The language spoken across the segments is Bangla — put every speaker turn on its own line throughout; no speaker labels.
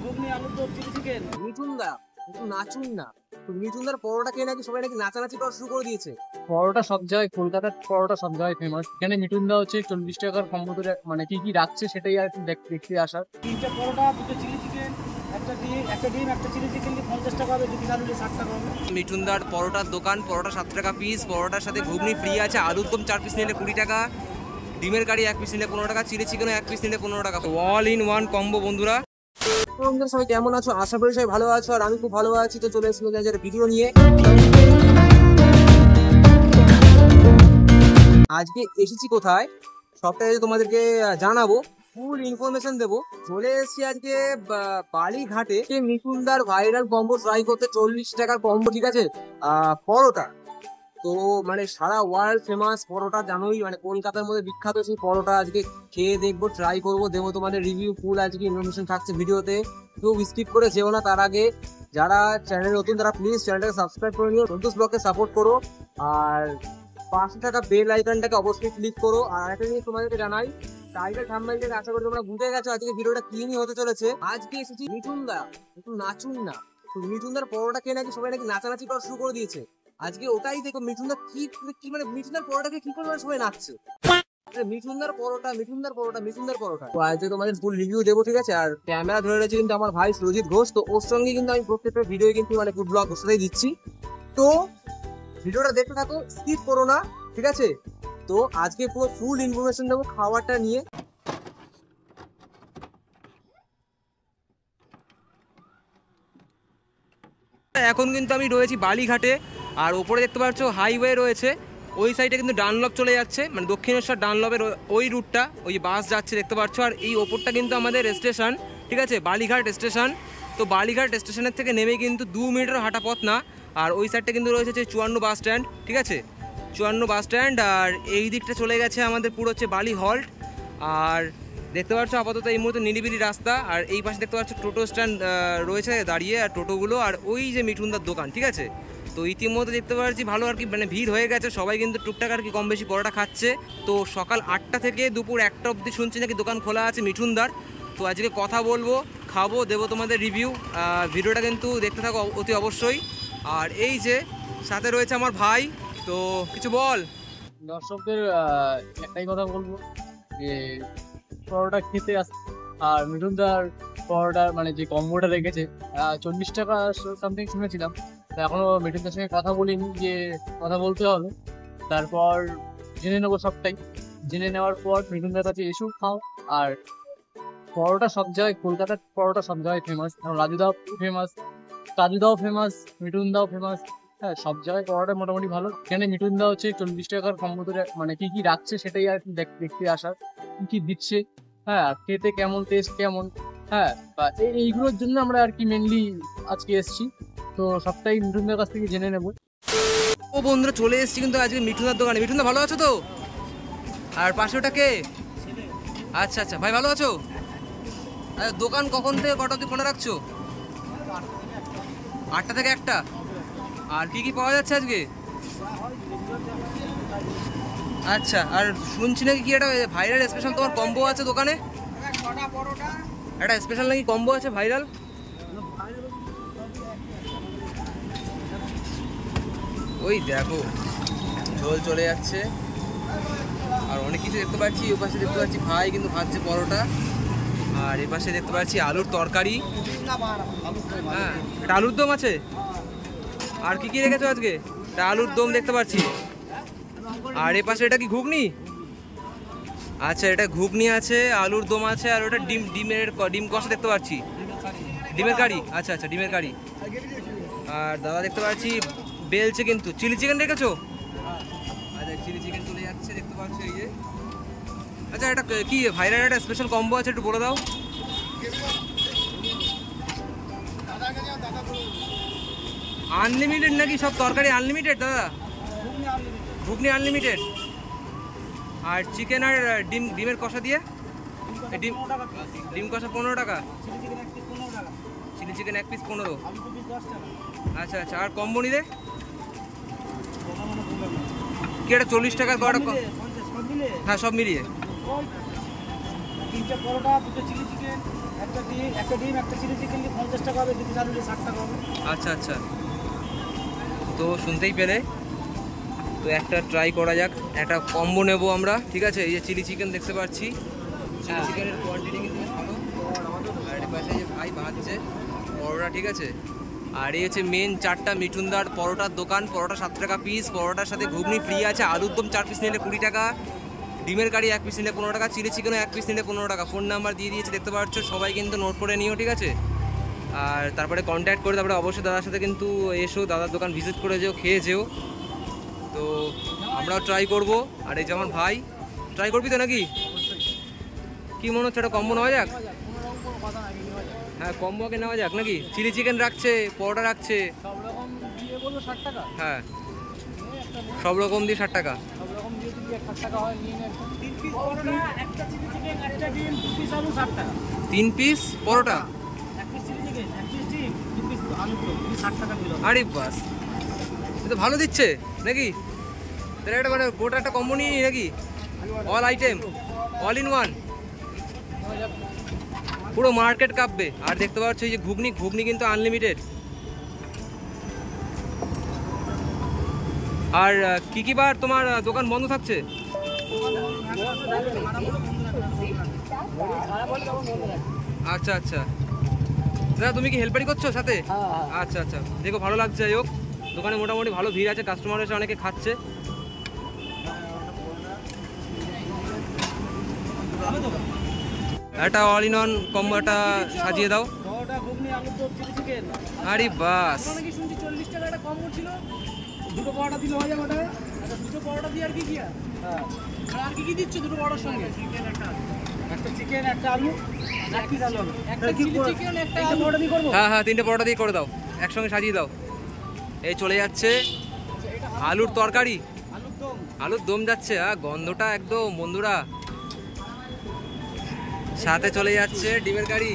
ঘুগনি আলুর দম চিলি চিকেন।
মিঠুন দা একটু নাচুন না। মিঠুন দার পরোটা খেয়ে নাকি সবাই নাকি নাচানাচি করা শুরু করে দিয়েছে।
পরোটা সব জায়গায়, কলকাতার পরোটা সব জায়গায় ফেমাস। এখানে মিঠুন দা হচ্ছে 40 টাকার কম্বো ধরে মানে কি কি রাখছে সেটাই আর কি দেখতে আসার।
3টে পরোটা, 2টো চিলি চিকেন, একটা ডিম, একটা চিলি চিকেন 50 টাকা হবে, 2 পিস আলু 60 টাকা হবে।
মিঠুনদার পরোটার দোকান, পরোটা 7 টাকা পিস, পরোটার সাথে ঘুগনি ফ্রি আছে, আলুর দম 4 পিস নিলে 20 টাকা, ডিমের কারি 1 পিস নিলে 15 টাকা, চিলি চিকেনও 1 পিস নিলে 15 টাকা, অল ইন ওয়ান কম্বো বন্ধুরা। বন্ধুরা সবাই কেমন আছো? আশা করি সবাই ভালো আছো, আর আমি খুব ভালো আছি। তো চলে এসেছি একটা ভিডিও নিয়ে। আজকে এসেছি কোথায় সবটাই তোমাদেরকে জানাবো, ফুল ইনফরমেশন দেবো। চলে এসেছি আজকে বালিঘাটে মিঠুনদার ভাইরাল কম্বো ট্রাই করতে। 40 টাকার কম্বো, ঠিক আছে, পরোটা। তো মানে সারা ওয়ার্ল্ড ফেমাস পরোটা, জানোই, মানে কলকাতার মধ্যে বিখ্যাত সেই পরোটা আজকে খেয়ে দেখবো, ট্রাই করবো, দেবো তোমাদের রিভিউ। ফুল আজকে ইনফরমেশন থাকছে ভিডিওতে, কেউ স্কিপ করে যেও না। তার আগে যারা চ্যানেল নতুন তারা প্লিজ চ্যানেলটাকে সাবস্ক্রাইব করে নিও, সন্তোষ ব্লগকে সাপোর্ট করো, আর 5 টাকা বেল আইকনটাকে অবশ্যই ক্লিক করো। আর একটা জিনিস তোমাদেরকে জানাই, টাইটেল থাম্বনেল থেকে আশা করি তোমরা বুঝে গেছো আজকে ভিডিওটা কি নিয়ে হতে চলেছে। আজকে এসেছি মিঠুনদা, একটু নাচুন না। মিঠুনদার পরোটা খেয়ে নাকি সবাই নাকি নাচানাচি করা শুরু করে দিয়েছে। আজকে ওটাই দেখো, মিঠুনদা কি মানে মিঠুনদার পরোটাকে কি করে সবাই নাচছে। মিঠুনদার পরোটা। তো আজকে তোমাদের ফুল রিভিউ দেবো, ঠিক আছে। আর ক্যামেরা ধরে রয়েছে কিন্তু আমার ভাই সুরজিৎ ঘোষ। তো ওর সঙ্গে কিন্তু আমি প্রত্যেকটা ভিডিও কিন্তু মানে ফুড ব্লগ ওর সাথেই দিচ্ছি। তো ভিডিওটা দেখতে থাকো, স্কিপ করো না, ঠিক আছে। তো আজকে পুরো ফুল ইনফরমেশন দেবো খাবারটা নিয়ে। এখন কিন্তু আমি রয়েছি বালিঘাটে, আর ওপরে দেখতে পাচ্ছ হাইওয়ে রয়েছে। ওই সাইডে কিন্তু ডানলপ চলে যাচ্ছে, মানে দক্ষিণেশ্বর ডানলপের ওই রুটটা, ওই বাস যাচ্ছে দেখতে পাচ্ছ। আর এই ওপরটা কিন্তু আমাদের স্টেশন, ঠিক আছে, বালিঘাট স্টেশন। তো বালিঘাট স্টেশনের থেকে নেমে কিন্তু 2 মিনিটের হাঁটা পথ না। আর ওই সাইডটা কিন্তু রয়েছে 54 বাস স্ট্যান্ড, ঠিক আছে, 54 বাস স্ট্যান্ড। আর এই দিকটা চলে গেছে আমাদের পুরো হচ্ছে বালি হল্ট। আর দেখতে পাচ্ছ আপাতত এই মুহূর্তে নিরিবিলি রাস্তা। আর এই পাশে দেখতে পাচ্ছ টোটো স্ট্যান্ড রয়েছে দাঁড়িয়ে, আর টোটোগুলো, আর ওই যে মিঠুনদার দোকান, ঠিক আছে। তো ইতিমধ্যে দেখতে পাচ্ছি ভালো আর কি মানে ভিড় হয়ে গেছে, সবাই কিন্তু টুকটাক আর কি কম বেশি পরোটা খাচ্ছে। তো সকাল 8টা থেকে দুপুর 1টা অবধি শুনছি নাকি দোকান খোলা আছে মিঠুনদার। তো আজকে কথা বলবো, খাবো, দেবো তোমাদের রিভিউ। ভিডিওটা কিন্তু দেখতে থাকো অতি অবশ্যই। আর এই যে সাথে রয়েছে আমার ভাই, তো কিছু বল।
দর্শকদের একটাই কথা বলবো যে পরোটা খেতে আর মিঠুনদার পরোটার মানে যে কম্বোটা রেখেছে 40 টাকা সামথিং শুনেছিলাম। তো এখনো মিঠুনদার সঙ্গে কথা বলিনি, যে কথা বলতে হবে, তারপর জেনে নেবো সবটাই। জেনে নেওয়ার পর মিঠুনদার কাছে এসেও খাও। আর পরোটা সব জায়গায়, কলকাতার পরোটা সব জায়গায় ফেমাস। রাজুদাও ফেমাস, কাজুদাও ফেমাস, মিঠুনদাও ফেমাস। হ্যাঁ, সব জায়গায় পরোটা মোটামুটি ভালো। এখানে মিঠুনদা হচ্ছে 40 টাকার কম্বো ধরে মানে কি কি রাখছে সেটাই আর কি দেখতে আসার, কি কি দিচ্ছে, হ্যাঁ, খেতে কেমন, টেস্ট কেমন, হ্যাঁ, বা এইগুলোর জন্য আমরা আর কি মেনলি আজকে এসেছি। তো সবটাই মিঠুনদার কাছ থেকে জেনে নেবো।
ও বন্ধুরা, চলে এসেছি কিন্তু আজকে মিঠুনদার দোকানে। মিঠুনদা ভালো আছো তো? আর পাশে ওটা কে? আচ্ছা আচ্ছা, ভাই ভালো আছো? দোকান কখন থেকে কটা অবধি খোলা রাখছো? 8টা থেকে 1টা। আর কি কি পাওয়া যাচ্ছে আজকে? আচ্ছা, আর শুনছি নাকি কি একটা ভাইরাল স্পেশাল তোমার কম্বো আছে দোকানে? একটা স্পেশাল নাকি কম্বো আছে ভাইরাল? ওই দেখো ঝোল চলে যাচ্ছে, আর অনেক কিছু দেখতে পাচ্ছি। ওই পাশে দেখতে পাচ্ছি ভাই কিন্তু ভাজছে পরোটা, আর এ পাশে দেখতে পাচ্ছি আলুর তরকারি। হ্যাঁ, এটা আলুর দম আছে। আর কি কি রেখেছো আজকে? এটা আলুর দম দেখতে পাচ্ছি। আর এ পাশে এটা কি ঘুগনি? আচ্ছা, এটা ঘুগনি আছে, আলুর দম আছে, আর ওটা ডিম কষা দেখতে পাচ্ছি, ডিমের কারি। আচ্ছা আচ্ছা, ডিমের কারি। আর দাদা দেখতে পাচ্ছি বেলছে কিন্তু। চিলি চিকেন রেখেছো? আচ্ছা, চিলি চিকেন চলে যাচ্ছে দেখতে পাচ্ছি এই যে। আচ্ছা, এটা কি ভাইরাল একটা স্পেশাল কম্বো আছে, একটু বলে দাও। আনলিমিটেড নাকি সব তরকারি? আনলিমিটেড দাদা? ঘুগনি আনলিমিটেড। আর চিকেন আর ডিমের কষা দিয়ে ডিম কষা 15 টাকা, চিলি চিকেন 1 পিস 15। আচ্ছা আচ্ছা, আর কম্বো নিলে কি এটা 40 টাকার কটা? হ্যাঁ, সব মিলিয়ে
3টে পরোটা, 2টো চিলি চিকেন, একটা একটা ডিম একটা চিলি চিকেন নিয়ে 50 টাকা হবে, 2 পিস আলু নিলে 60 টাকা হবে।
আচ্ছা আচ্ছা, তো শুনতেই পেলে, তো একটা ট্রাই করা যাক, একটা কম্বো নেব আমরা, ঠিক আছে। এই যে চিলি চিকেন দেখতে পাচ্ছি, চিলি চিকেনের কোয়ান্টিটি কিন্তু বেশ ভালো। আর এর পাশে যে ভাই ভাজছে পরোটা, ঠিক আছে। আর এই হচ্ছে মেন 4টা মিঠুনদার পরোটার দোকান। পরোটা 7 টাকা পিস, পরোটার সাথে ঘুগনি ফ্রি আছে, আলুর দম 4 পিস নিলে 20 টাকা, ডিমের কারি 1 পিস নিলে 15 টাকা, চিলি চিকেনও 1 পিস নিলে 15 টাকা। ফোন নাম্বার দিয়ে দিয়েছে দেখতে পাচ্ছ, সবাই কিন্তু নোট করে নিও, ঠিক আছে। আর তারপরে কন্ট্যাক্ট করে তারপরে অবশ্যই দাদার সাথে কিন্তু এসো, দাদার দোকান ভিজিট করে যেও, খেয়ে যেও। তো আমরাও ট্রাই করব। আর এই যে আমার ভাই, ট্রাই করবি তো নাকি? কি মনে হচ্ছে, একটা কম্বো নেওয়া যাক? হ্যাঁ, কম্বো আগে নেওয়া যাক নাকি? চিলি চিকেন রাখছে, পরোটা রাখছে,
সব রকম দিয়ে বলবো 60 টাকা।
হ্যাঁ সব রকম দিয়ে 60 টাকা।
সব রকম দিয়ে যদি 60 টাকা হয় নিয়ে নে।
3 পিস পরোটা, একটা চিলি চিকেন, একটা ডিম, 2 পিস আলু 60 টাকা।
3 পিস পরোটা,
1 পিস চিলি চিকেন, 1 পিস ডিম, 2 পিস আলু, 60 টাকা দিল।
আরে বাস, এ তো ভালো দিচ্ছে নাকি? তাহলে একটা মানে গোটা একটা কম্বো নিয়ে নাকি? All item, all in one, পুরো মার্কেট কাঁপবে। আর দেখতে পাচ্ছ এই যে ঘুগনি, ঘুগনি কিন্তু আনলিমিটেড। আর কি কি বার তোমার দোকান বন্ধ থাকছে? আচ্ছা আচ্ছা, দাদা তুমি কি হেল্পারি করছো সাথে? আচ্ছা আচ্ছা, দেখো ভালো লাগছে। যাই হোক, দোকানে মোটামুটি ভালো ভিড় আছে, কাস্টমার এসে অনেকে খাচ্ছে। একটা অল ইন ওয়ান কম্বোটা সাজিয়ে দাও।
পরোটা, ঘুগনি, আলু দম, চিলি চিকেন।
আরে বাস,
নাকি শুনছি 40 টাকা একটা কম ছিল, দুটো পরোটা দিলে হয়ে যাবে ওটা। আচ্ছা, দুটো পরোটা দিয়ে আর কি কি? হ্যাঁ, আর কি কি দিচ্ছ দুটো পরোটার সঙ্গে? চিকেন একটা চিকেন, একটা আলু, 1 পিস আলু, একটা চিলি চিকেন, একটা আলু পরোটা দিয়ে করব।
হ্যাঁ হ্যাঁ, 3টে পরোটা দিয়ে করে দাও, একসঙ্গে সাজিয়ে দাও। এই চলে যাচ্ছে আলুর তরকারি,
আলুর দম।
আলুর দম যাচ্ছে, গন্ধটা একদম বন্ধুরা। সাথে চলে যাচ্ছে ডিমের কারি,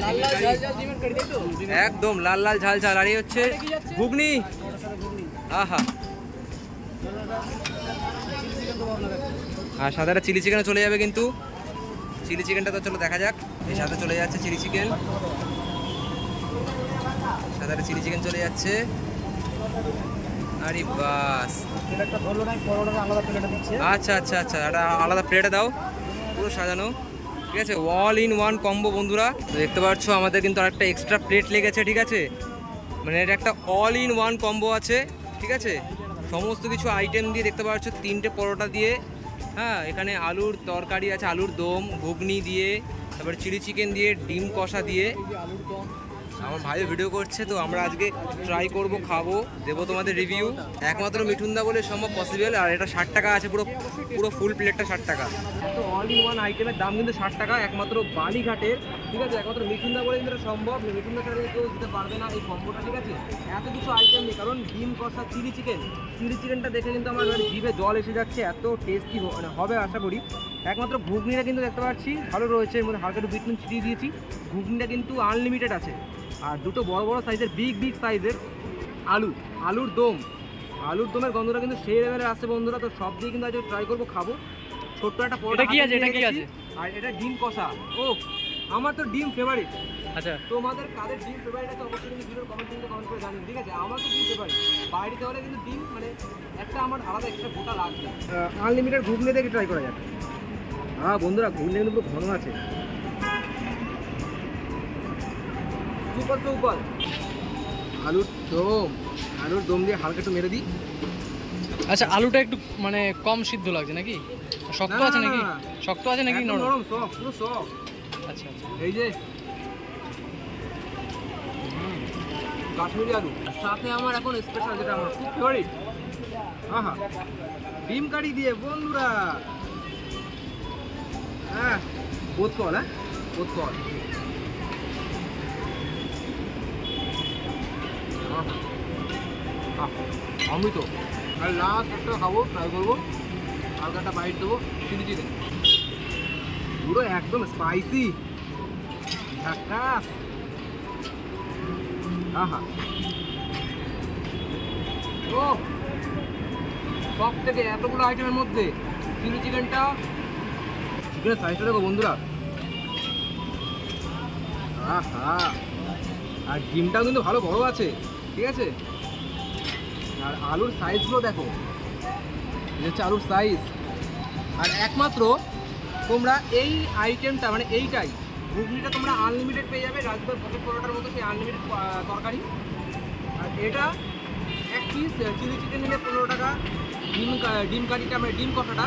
লাল লাল ঝাল ঝাল ডিমের কারি, তাই তো?
একদম লাল লাল ঝাল ঝাল। আর এই হচ্ছে ঘুগনি,
পরোটার সাথে ঘুগনি।
আহা।
চিলি চিকেন তো ভালো লাগে।
আর সাথে একটা চিলি চিকেনও চলে যাবে কিন্তু। চিলি চিকেনটা তো চলো দেখা যাক। এই সাথে চলে যাচ্ছে চিলি চিকেন, সাথে একটা চিলি চিকেন চলে যাচ্ছে। আরে বাস,
প্লেটটা ধরলো না, পরোটার আলাদা প্লেটে দিচ্ছে।
আচ্ছা আচ্ছা আচ্ছা, একটা আলাদা প্লেটে দাও, পুরো সাজানো, ঠিক আছে। অল ইন ওয়ান কম্বো বন্ধুরা। তো দেখতে পাচ্ছ আমাদের কিন্তু আরেকটা এক্সট্রা প্লেট লেগেছে, ঠিক আছে। মানে এটা একটা অল ইন ওয়ান কম্বো আছে, ঠিক আছে। সমস্ত কিছু আইটেম দিয়ে দেখতে পাচ্ছ, 3টে পরোটা দিয়ে, হ্যাঁ, এখানে আলুর তরকারি আছে, আলুর দম, ঘুগনি দিয়ে, তারপরে চিলি চিকেন দিয়ে, ডিম কষা দিয়ে।
আলুর দম।
আমার ভাইও ভিডিও করছে, তো আমরা আজকে ট্রাই করব, খাবো, দেবো তোমাদের রিভিউ। একমাত্র মিঠুনদা বলে সম্ভব পসিবল। আর এটা 60 টাকা আছে, পুরো পুরো ফুল প্লেটটা 60 টাকা। এত অল ইন ওয়ান আইটেমের দাম কিন্তু 60 টাকা, একমাত্র বালিঘাটের, ঠিক আছে। একমাত্র মিঠুনদা বলে কিন্তু এটা সম্ভব, মিঠুনদার সাথে কেউ দিতে পারবে না এই কম্বোটা, ঠিক আছে। এত কিছু আইটেম নেই, কারণ ডিম কষা, চিলি চিকেনটা দেখে কিন্তু আমার মানে জিভে জল এসে যাচ্ছে, এত টেস্টি হবে আশা করি। একমাত্র ঘুগনিটা কিন্তু দেখতে পাচ্ছি ভালো রয়েছে, এর মধ্যে হালকা একটু বিট নুন ছিটিয়ে দিয়েছি। ঘুগনিটা কিন্তু আনলিমিটেড আছে। আর দুটো বড় বড় সাইজের, বিগ সাইজের আলুর দমের গন্ধটা কিন্তু সেই লেভেলের আসছে বন্ধুরা। তো সব দিয়ে কিন্তু আজকে ট্রাই করবো, খাবো। ছোট্ট একটা পরোটা,
এটা কি আছে, এটা কি আছে?
আর এটা ডিম কষা। ও, আমার তো ডিম ফেভারিট।
আচ্ছা,
তোমাদের কাদের ডিম ফেভারিট আছে অবশ্যই কিন্তু ভিডিওর কমেন্ট করে জানিয়ে, ঠিক আছে। আমার তো ডিম ফেভারিট, বাড়িতে হলে কিন্তু ডিম মানে একটা আমার আলাদা এক্সট্রা গোটা লাগবে। আনলিমিটেড ঘুগনি দেখে ট্রাই করা যাক। হ্যাঁ বন্ধুরা, ঘুগনি কিন্তু পুরো ঘন আছে, সুপার। আলুর দম দিয়ে হালকা একটু মেরে দিই।
আচ্ছা, আলুটা একটু মানে কম সিদ্ধ লাগছে নাকি? শক্ত আছে নাকি? শক্ত আছে নাকি নরম?
নরম, সফট, পুরো সফট।
আচ্ছা আচ্ছা,
এই যে কাশ্মীরি আলু, সাথে আমার এখন স্পেশাল যেটা আমার খুব ফেভারিট, আহা, ডিম কারি দিয়ে বন্ধুরা। হ্যাঁ, বোধ কল, অমৃত। আর লাস্ট একটা খাবো, ট্রাই করবো, হালকা একটা বাইট দেবো, চিলি চিকেন, পুরো একদম স্পাইসি, ঝাক্কাস। আহা, ও সব থেকে এতগুলো আইটেমের মধ্যে চিলি চিকেনের সাইজটা দেখো বন্ধুরা, আহা, আর ডিমটাও কিন্তু ভালো বড় আছে, ঠিক আছে। আর আলুর সাইজগুলো দেখো, এই হচ্ছে আলুর সাইজ। আর একমাত্র তোমরা এই আইটেমটা মানে এইটাই ঘুগনিটা তোমরা আনলিমিটেড পেয়ে যাবে রাজবাড়ি পকেট পরোটার মতো, সেই আনলিমিটেড তরকারি। আর এটা এক পিস চিলি চিকেন নিলে 15 টাকা, ডিম কারিটা মানে ডিম কষাটা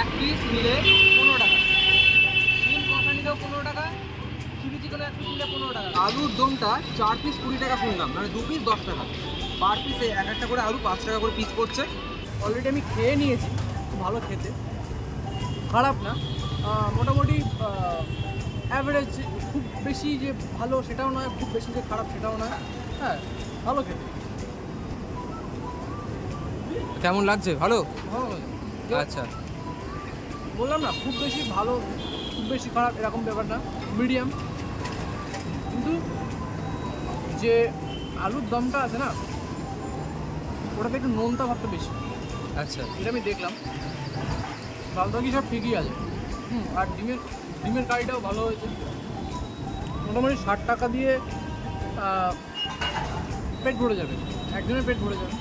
এক পিস নিলে 15 টাকা, ডিম কষা নিলেও 15 টাকা, চিলি চিকেন এক পিস নিলে 15 টাকা। আলুর দমটা 4 পিস 20 টাকা শুনলাম, মানে 2 পিস 10 টাকা পার পিসে, এক একটা করে আলু 5 টাকা করে পিস করছে।
অলরেডি আমি খেয়ে নিয়েছি, খুব ভালো খেতে, খারাপ না, মোটামুটি অ্যাভারেজ, খুব বেশি যে ভালো সেটাও নয়, খুব বেশি যে খারাপ সেটাও নয়, হ্যাঁ ভালো খেতে।
কেমন লাগছে? ভালো?
ভালো
আচ্ছা,
বললাম না, খুব বেশি ভালো খুব বেশি খারাপ এরকম ব্যাপার না, মিডিয়াম। কিন্তু যে আলুর দমটা আছে না, ওটাতে একটু নোনতা ভাবটা বেশি,
আচ্ছা,
এটা আমি দেখলাম। বাদবাকি সব ঠিকই আছে। আর ডিমের কারিটাও ভালো হয়েছে। মোটামুটি 60 টাকা দিয়ে পেট ভরে যাবে, একজনের পেট ভরে যাবে,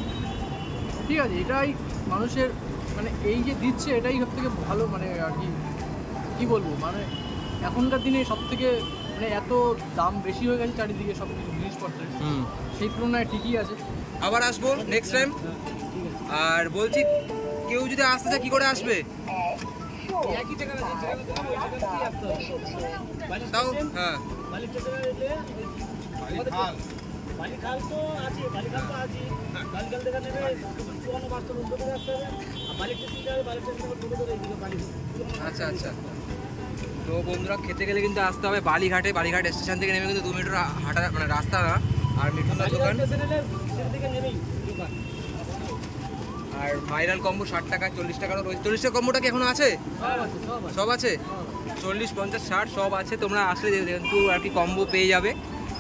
ঠিক আছে। এটাই মানুষের মানে এই যে দিচ্ছে এটাই সব থেকে ভালো, মানে আর কি কী বলবো, মানে এখনকার দিনে সব থেকে মানে এত দাম বেশি হয়ে গেছে চারিদিকে সব কিছু জিনিসপত্রের, সেই তুলনায় ঠিকই আছে।
আবার আসবো নেক্সট টাইম। আর বলছি কেউ যদি আসতে চায় কি করে আসবে?
একই জায়গায় আসতে হবে।
তাও হ্যাঁ,
বালিখাল তো আছে, বালিখাল থেকে নেবে চুয়ান্ন বাস্তব উদ্যোগে আসতে হবে, আর বালিক স্টেশন যাবে, বালিক স্টেশন থেকে টোটো ধরে এইদিকে বালি।
আচ্ছা আচ্ছা। তো বন্ধুরা খেতে গেলে কিন্তু আসতে হবে বালিঘাটে, বালিঘাট স্টেশন থেকে নেমে কিন্তু 2 মিনিটের হাঁটা মানে রাস্তা না। আর মিঠুনদার দোকান
থেকে নেবেই দোকান।
আর ভাইরাল কম্বো 60 টাকা, 40 টাকারও রয়েছে। 40 টাকা কম্বোটা কি এখনো আছে? সব আছে, 40, 50, 60 সব আছে। তোমরা আসলে কিন্তু আর কি কম্বো পেয়ে যাবে।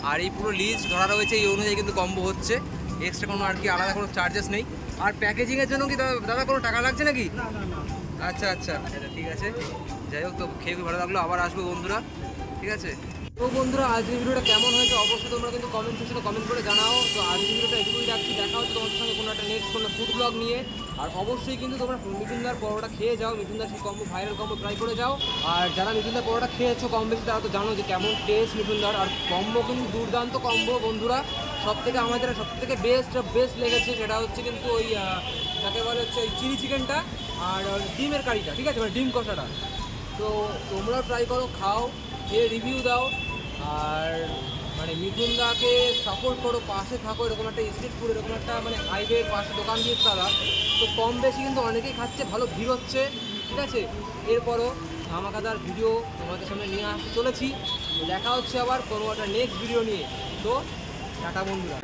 আর এই পুরো লিস্ট ধরা রয়েছে, এই অনুযায়ী কিন্তু কম্বো হচ্ছে, এক্সট্রা কোনো আর কি আলাদা কোনো চার্জেস নেই। আর প্যাকেজিংয়ের জন্য কি দাদা কোনো টাকা লাগছে নাকি? আচ্ছা আচ্ছা, ঠিক আছে। যাই হোক, তো খেয়ে খুব ভালো লাগলো, আবার আসবো বন্ধুরা, ঠিক আছে। তো বন্ধুরা আজকের ভিডিওটা কেমন হয়েছে অবশ্যই তোমরা কিন্তু কমেন্ট সেকশনে কমেন্ট করে জানাও। তো আজকের ভিডিওটা এটুকুই রাখছি, দেখা হচ্ছে তোমাদের সঙ্গে কোনো একটা নেক্সট কোনো ফুড ব্লগ নিয়ে। আর অবশ্যই কিন্তু তোমরা মিঠুনদার পরোটা খেয়ে যাও, মিঠুনদার সেই কম্বো ভাইরাল কম্বো ট্রাই করে যাও। আর যারা মিঠুনদার পরোটা খেয়েছো কম বেশি তারা তো জানো যে কেমন টেস্ট মিঠুনদার। আর কম্বো কিন্তু দুর্দান্ত কম্বো বন্ধুরা। সবথেকে আমাদের সবথেকে বেস্ট লেগেছে সেটা হচ্ছে কিন্তু ওই তাকে বলে হচ্ছে ওই চিলি চিকেনটা আর ডিমের কারিটা, ঠিক আছে, মানে ডিম কষাটা। তো তোমরাও ট্রাই করো, খাও, খেয়ে রিভিউ দাও। আর মানে মিঠুনদাকে সাপোর্ট করো, পাশে থাকো। এরকম একটা স্ট্রিট ফুড, এরকম একটা মানে হাইওয়ের পাশে দোকান দিয়েছে তারা, তো কম বেশি কিন্তু অনেকেই খাচ্ছে, ভালো ভিড় হচ্ছে, ঠিক আছে। এরপরও ধামাকাদার ভিডিও তোমাদের সামনে নিয়ে আসতে চলেছি। তো দেখা হচ্ছে আবার কোনো একটা নেক্সট ভিডিও নিয়ে। তো টাটা বন্ধুরা।